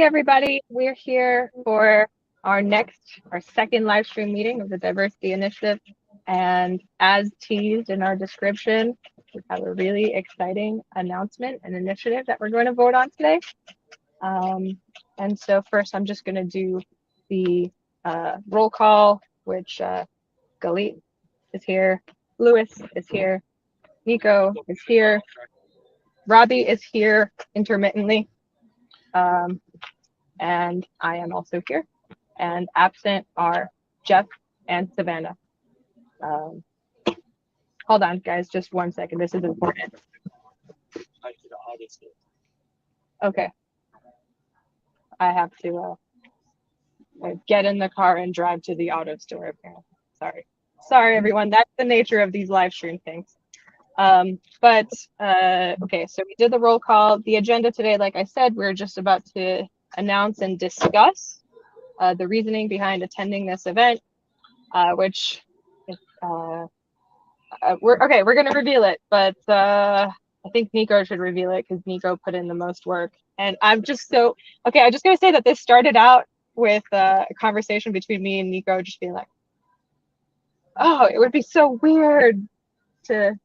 Hey everybody, we're here for our second live stream meeting of the Diversity Initiative. And as teased in our description, we have a really exciting announcement and initiative that we're going to vote on today. And so first I'm just going to do the roll call, which Galit is here, Lewis is here, Nico is here, Robbie is here intermittently. And I am also here. And absent are Jeff and Savannah. Hold on, guys, just 1 second. This is important. Okay. I have to get in the car and drive to the auto store, apparently. Sorry, everyone. That's the nature of these live stream things. Okay, so we did the roll call. The agenda today, like I said, we're just about to announce and discuss the reasoning behind attending this event, which we're going to reveal it, but I think Nico should reveal it because Nico put in the most work. And I'm just I'm just going to say that this started out with a conversation between me and Nico just being like, oh, it would be so weird to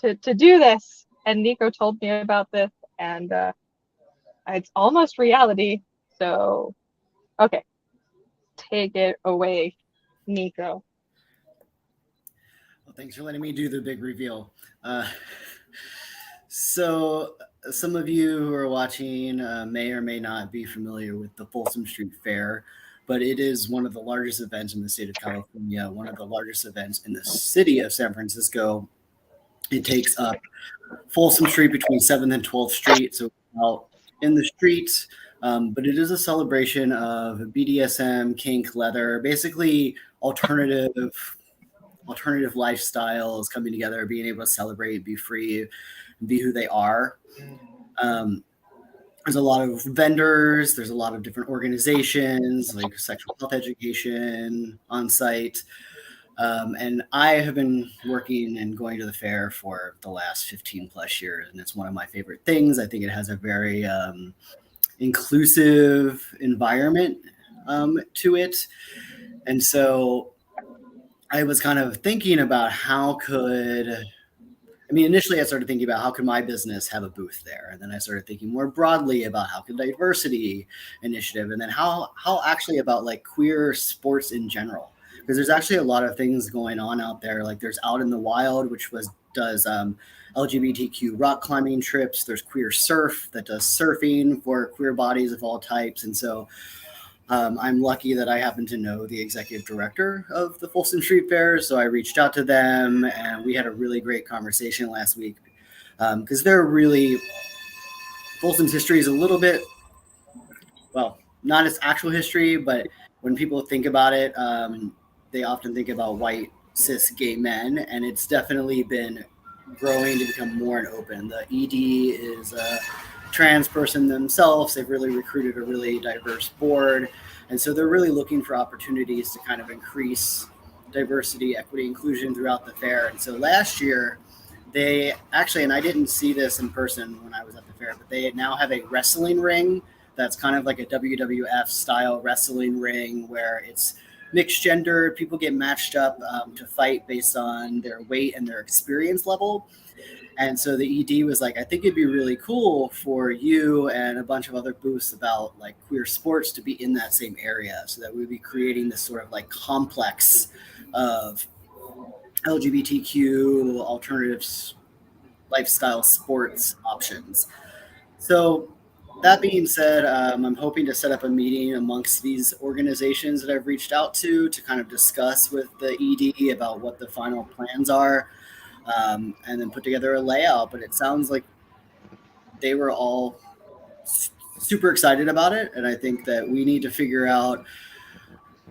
do this. And Nico told me about this, and it's almost reality. So, okay, take it away, Nico. Well, thanks for letting me do the big reveal. So some of you who are watching may or may not be familiar with the Folsom Street Fair, but it is one of the largest events in the state of California, one of the largest events in the city of San Francisco. It takes up Folsom Street between 7th and 12th Street, so out in the streets. But it is a celebration of BDSM, kink, leather, basically alternative lifestyles coming together, being able to celebrate, be free, be who they are. There's a lot of vendors, there's a lot of different organizations like sexual health education on site. And I have been working and going to the fair for the last 15 plus years, and it's one of my favorite things. I think it has a very inclusive environment to it. And so I was kind of thinking about initially I started thinking about how could my business have a booth there? And then I started thinking more broadly about how could diversity initiative, and then how actually about like queer sports in general. Because there's actually a lot of things going on out there. Like there's Out in the Wild, which does LGBTQ rock climbing trips. There's Queer Surf that does surfing for queer bodies of all types. And so I'm lucky that I happen to know the executive director of the Folsom Street Fair. So I reached out to them and we had a really great conversation last week because Folsom's history is a little bit, well, not its actual history, but when people think about it, they often think about white cis gay men, and it's definitely been growing to become more and open. The ED is a trans person themselves. They've really recruited a really diverse board, and so they're really looking for opportunities to kind of increase diversity, equity, inclusion throughout the fair. And so last year they actually, and I didn't see this in person when I was at the fair, but they now have a wrestling ring that's kind of like a WWF style wrestling ring where it's mixed gender. People get matched up to fight based on their weight and their experience level. And so the ED was like, I think it'd be really cool for you and a bunch of other booths about like queer sports to be in that same area, so that we'd be creating this sort of like complex of LGBTQ alternatives lifestyle sports options. So that being said, I'm hoping to set up a meeting amongst these organizations that I've reached out to kind of discuss with the ED about what the final plans are, and then put together a layout. But it sounds like they were all super excited about it. And I think that we need to figure out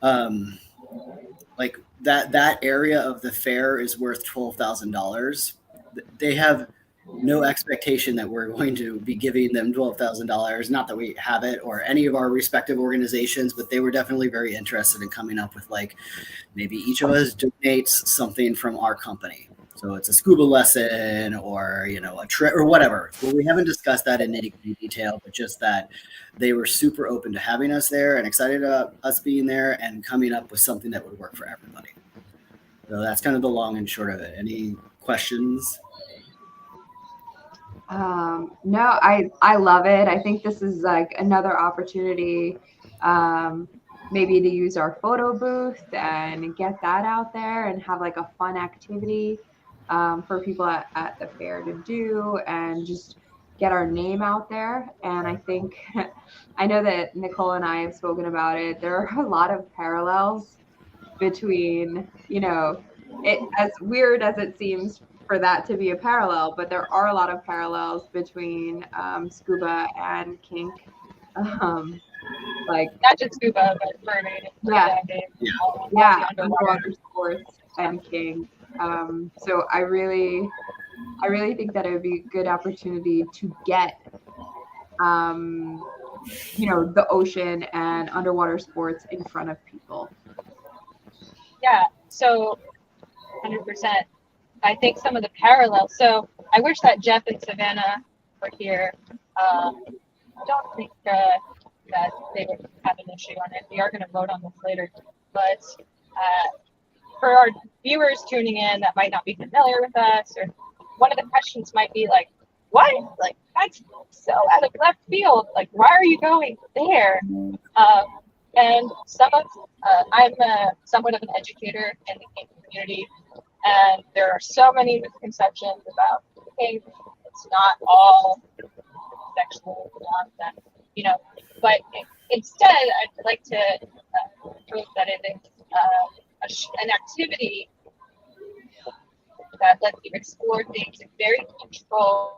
like that area of the fair is worth $12,000. They have no expectation that we're going to be giving them $12,000. Not that we have it or any of our respective organizations, but they were definitely very interested in coming up with like maybe each of us donates something from our company. So it's a scuba lesson or, a trip or whatever. Well, we haven't discussed that in nitty-gritty detail, but just that they were super open to having us there and excited about us being there and coming up with something that would work for everybody. So that's kind of the long and short of it. Any questions? No, I love it. I think this is like another opportunity, maybe to use our photo booth and get that out there and have like a fun activity for people at the fair to do and just get our name out there. And I think I know that Nicole and I have spoken about it. There are a lot of parallels between, it as weird as it seems for that to be a parallel, but there are a lot of parallels between scuba and kink. Like not just scuba, but mermaid. Yeah. Yeah. Underwater sports and kink. So I really think that it would be a good opportunity to get, the ocean and underwater sports in front of people. Yeah. So 100%. I think some of the parallels. So I wish that Jeff and Savannah were here. I don't think that they would have an issue on it. We are going to vote on this later. But for our viewers tuning in that might not be familiar with us, or one of the questions might be like, what? Like, that's so out of left field. Like, why are you going there? And I'm somewhat of an educator in the kink community, and there are so many misconceptions about kink. It's not all sexual nonsense, but instead, I'd like to prove that it is an activity that lets you explore things in very controlled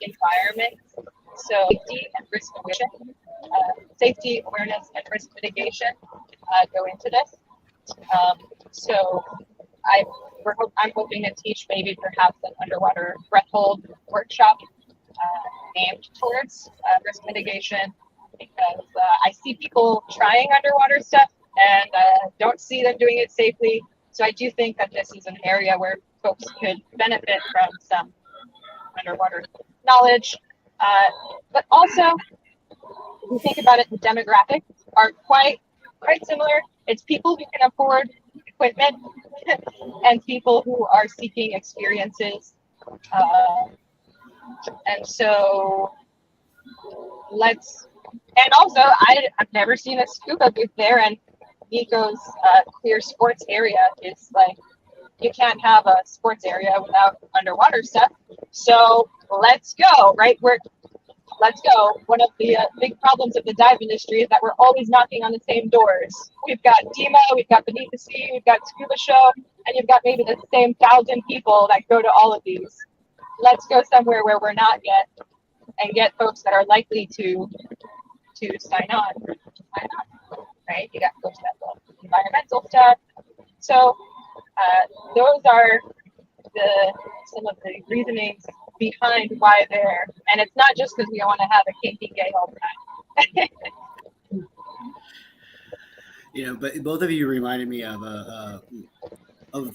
environment. So safety and risk mitigation, safety awareness and risk mitigation go into this. So I'm hoping to teach maybe perhaps an underwater breath hold workshop aimed towards risk mitigation, because I see people trying underwater stuff and don't see them doing it safely. So I do think that this is an area where folks could benefit from some underwater knowledge. But also, if you think about it, the demographics are quite similar. It's people who can afford equipment and people who are seeking experiences. And so and also I've never seen a scuba booth there, and Nico's clear sports area is like, you can't have a sports area without underwater stuff. So let's go, right? Let's go. One of the big problems of the dive industry is that we're always knocking on the same doors. We've got DEMA, we've got Beneath the Sea, we've got Scuba Show, and you've got maybe the same 1,000 people that go to all of these. Let's go somewhere where we're not yet and get folks that are likely to sign on, right? You got folks that love environmental stuff. So those are some of the reasonings behind why they're, and it's not just because we want to have a kinky gay all the time. But both of you reminded me of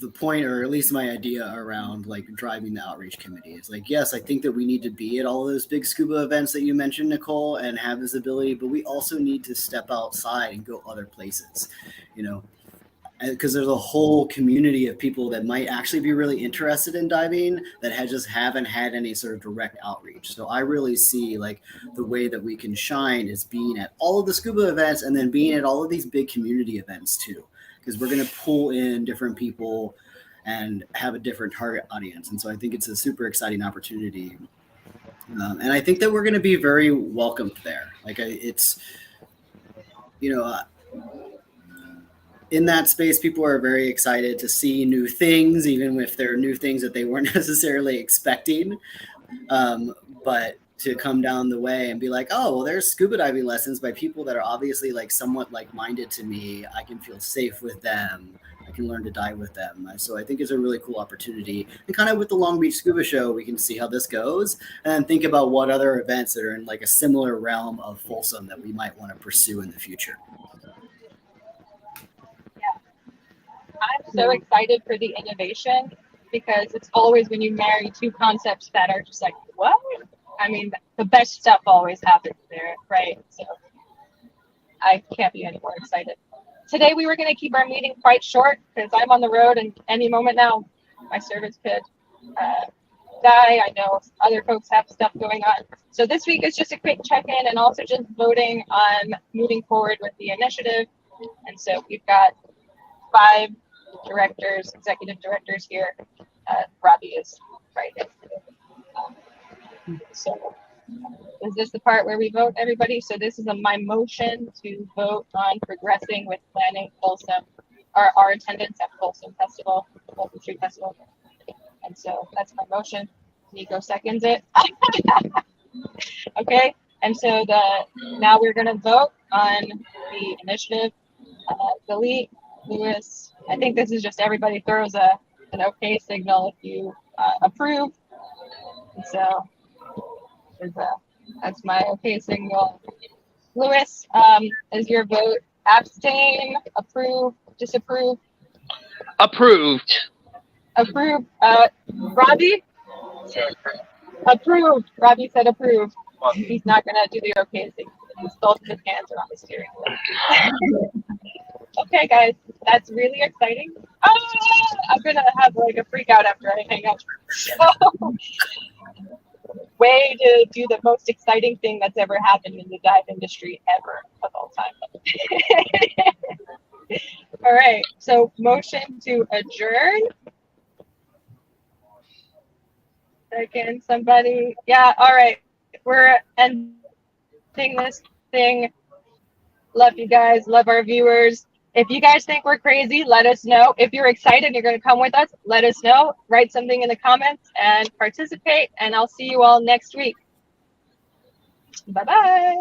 the point, or at least my idea around like driving the outreach committee. It's like, yes, I think that we need to be at all of those big scuba events that you mentioned, Nicole, and have visibility, but we also need to step outside and go other places, because there's a whole community of people that might actually be really interested in diving that just haven't had any sort of direct outreach. So I really see like the way that we can shine is being at all of the scuba events and then being at all of these big community events too, because we're going to pull in different people and have a different target audience. And so I think it's a super exciting opportunity. And I think that we're going to be very welcomed there. Like in that space, people are very excited to see new things, even if they're new things that they weren't necessarily expecting. But to come down the way and be like, oh, well, there's scuba diving lessons by people that are obviously like somewhat like-minded to me. I can feel safe with them. I can learn to dive with them. So I think it's a really cool opportunity. And kind of with the Long Beach Scuba Show, we can see how this goes and then think about what other events that are in like a similar realm of Folsom that we might want to pursue in the future. I'm so excited for the innovation because it's always when you marry two concepts that are just like, what? I mean, the best stuff always happens there, right? So I can't be any more excited. Today we were going to keep our meeting quite short because I'm on the road and any moment now my service could die. I know other folks have stuff going on. So this week is just a quick check-in and also just voting on moving forward with the initiative. And so we've got 5 directors, executive directors here. Robbie is right next to him. So is this the part where we vote, everybody? So this is my motion to vote on progressing with planning Folsom, or our attendance at Folsom Festival, Folsom Street Festival. And so that's my motion. Nico seconds it. Okay. And so now we're going to vote on the initiative. Delete, Lewis. I think this is just everybody throws an okay signal if you approve. And so that's my okay signal. Lewis, is your vote abstain, approve, disapprove? Approved. Approve. Robbie? Approved. Robbie said approved. He's not going to do the okay signal. Both of his hands are on the steering wheel. Okay, guys, that's really exciting. I'm going to have like a freak out after I hang up. So, way to do the most exciting thing that's ever happened in the dive industry ever of all time. All right, so motion to adjourn. Second, somebody. Yeah, all right. We're ending this thing. Love you guys. Love our viewers. If you guys think we're crazy, let us know. If you're excited, you're going to come with us, let us know. Write something in the comments and participate. And I'll see you all next week. Bye-bye.